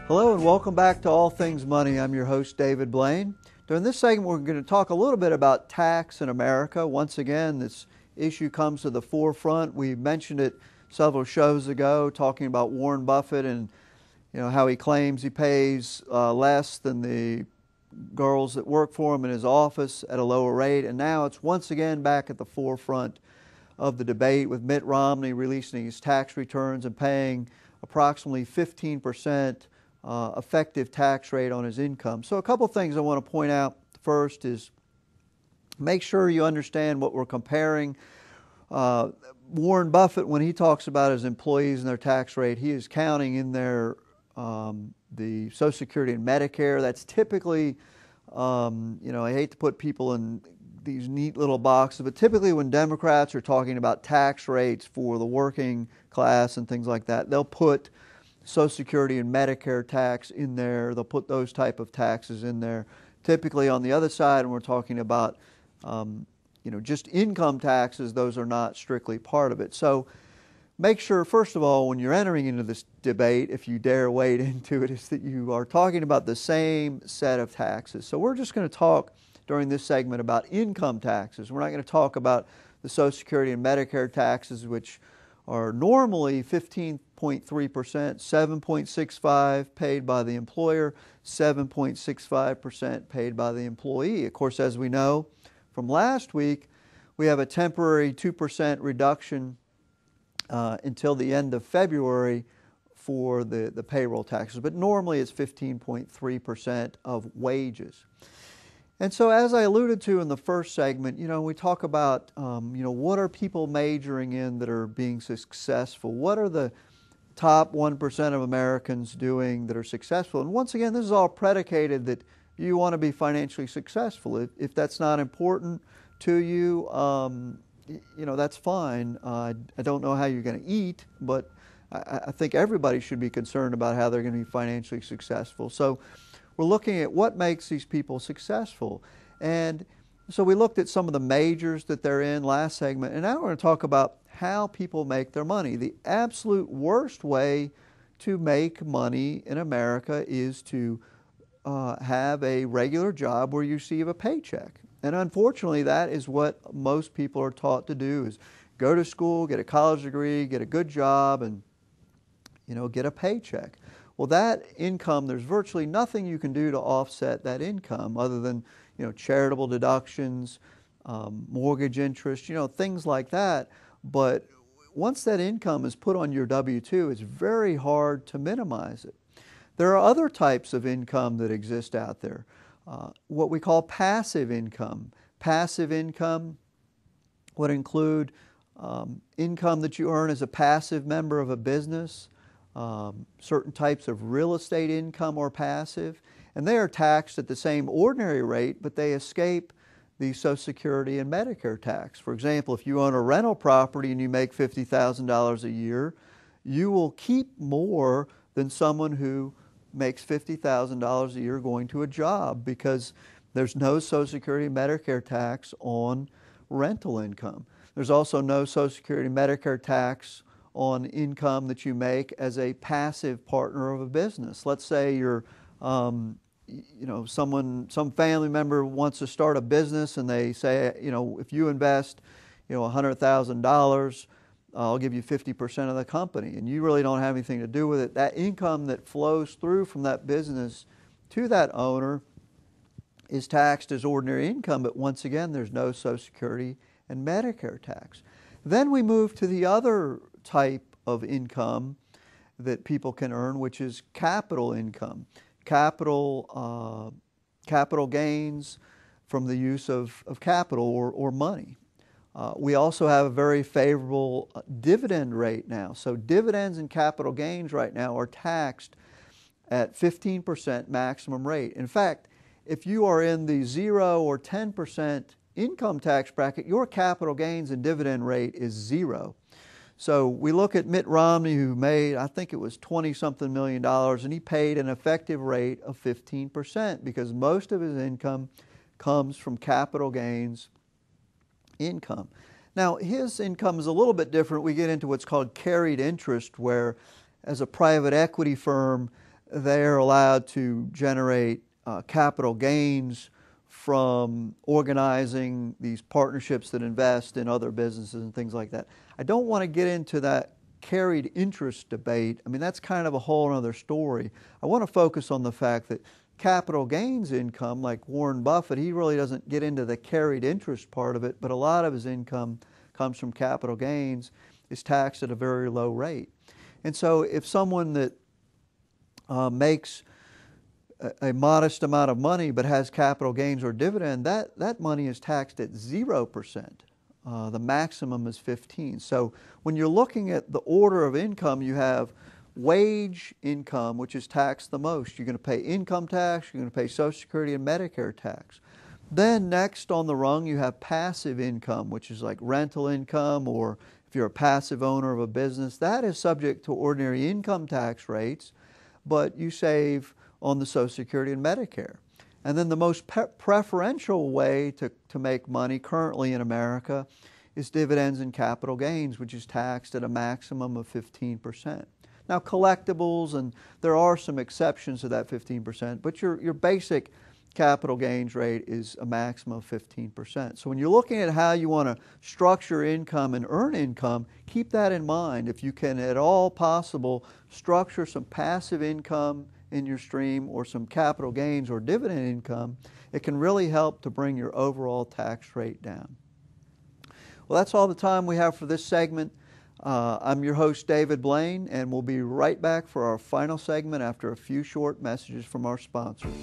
Hello and welcome back to All Things Money. I'm your host, David Blain. During this segment, we're going to talk a little bit about tax in America. Once again, this issue comes to the forefront. We mentioned it several shows ago, talking about Warren Buffett and how he claims he pays less than the girls that work for him in his office at a lower rate. And now it's once again back at the forefront of the debate with Mitt Romney releasing his tax returns and paying approximately 15% effective tax rate on his income. So a couple things I want to point out. First is make sure you understand what we're comparing. Warren Buffett, when he talks about his employees and their tax rate, he is counting in there the Social Security and Medicare. That's typically, I hate to put people in these neat little boxes, but typically when Democrats are talking about tax rates for the working class and things like that, they'll put Social Security and Medicare tax in there. They'll put those type of taxes in there. Typically on the other side, when we're talking about just income taxes, those are not strictly part of it. So make sure, first of all, when you're entering into this debate, if you dare wade into it, is that you are talking about the same set of taxes. So we're just going to talk during this segment about income taxes. We're not going to talk about the Social Security and Medicare taxes, which are normally 15.3%, 7.65% paid by the employer, 7.65% paid by the employee. Of course, as we know from last week, we have a temporary 2% reduction until the end of February for the payroll taxes, but normally it's 15.3% of wages. And so as I alluded to in the first segment, we talk about, what are people majoring in that are being successful? What are the top 1% of Americans doing that are successful? And once again, this is all predicated that you want to be financially successful. If that's not important to you, that's fine. I don't know how you're going to eat, but I think everybody should be concerned about how they're going to be financially successful. So we're looking at what makes these people successful. And so we looked at some of the majors that they're in last segment, and now we're going to talk about how people make their money. The absolute worst way to make money in America is to have a regular job where you receive a paycheck. And unfortunately, that is what most people are taught to do, is go to school, get a college degree, get a good job, and get a paycheck. Well, that income, there's virtually nothing you can do to offset that income other than, charitable deductions, mortgage interest, things like that. But once that income is put on your W-2, it's very hard to minimize it. There are other types of income that exist out there, what we call passive income. Passive income would include income that you earn as a passive member of a business. Certain types of real estate income are passive, and they are taxed at the same ordinary rate, but they escape the Social Security and Medicare tax. For example, if you own a rental property and you make $50,000 a year, you will keep more than someone who makes $50,000 a year going to a job, because there's no Social Security and Medicare tax on rental income. There's also no Social Security and Medicare tax on income that you make as a passive partner of a business. Let's say you're, some family member wants to start a business, and they say, if you invest, $100,000, I'll give you 50% of the company, and you really don't have anything to do with it. That income that flows through from that business to that owner is taxed as ordinary income, but once again, there's no Social Security and Medicare tax. Then we move to the other type of income that people can earn, which is capital income. Capital gains from the use of capital or money. We also have a very favorable dividend rate now. So dividends and capital gains right now are taxed at 15% maximum rate. In fact, if you are in the 0 or 10% income tax bracket, your capital gains and dividend rate is 0. So we look at Mitt Romney, who made, I think it was $20-something million, and he paid an effective rate of 15% because most of his income comes from capital gains income. Now, his income is a little bit different. We get into what's called carried interest, where as a private equity firm, they're allowed to generate capital gains from organizing these partnerships that invest in other businesses and things like that. I don't want to get into that carried interest debate. I mean, that's kind of a whole other story. I want to focus on the fact that capital gains income, like Warren Buffett, he really doesn't get into the carried interest part of it, but a lot of his income comes from capital gains, is taxed at a very low rate. And so if someone that makes a modest amount of money but has capital gains or dividend, that money is taxed at 0%. The maximum is 15%. So when you're looking at the order of income, you have wage income, which is taxed the most. You're going to pay income tax, you're going to pay Social Security and Medicare tax. Then next on the rung, you have passive income, which is like rental income, or if you're a passive owner of a business, that is subject to ordinary income tax rates, but you save on the Social Security and Medicare. And then the most preferential way to make money currently in America is dividends and capital gains, which is taxed at a maximum of 15%. Now collectibles, and there are some exceptions to that 15%, but your basic capital gains rate is a maximum of 15%. So when you're looking at how you want to structure income and earn income, keep that in mind. If you can at all possible structure some passive income in your stream or some capital gains or dividend income, it can really help to bring your overall tax rate down. Well, that's all the time we have for this segment. I'm your host, David Blain, and we'll be right back for our final segment after a few short messages from our sponsors.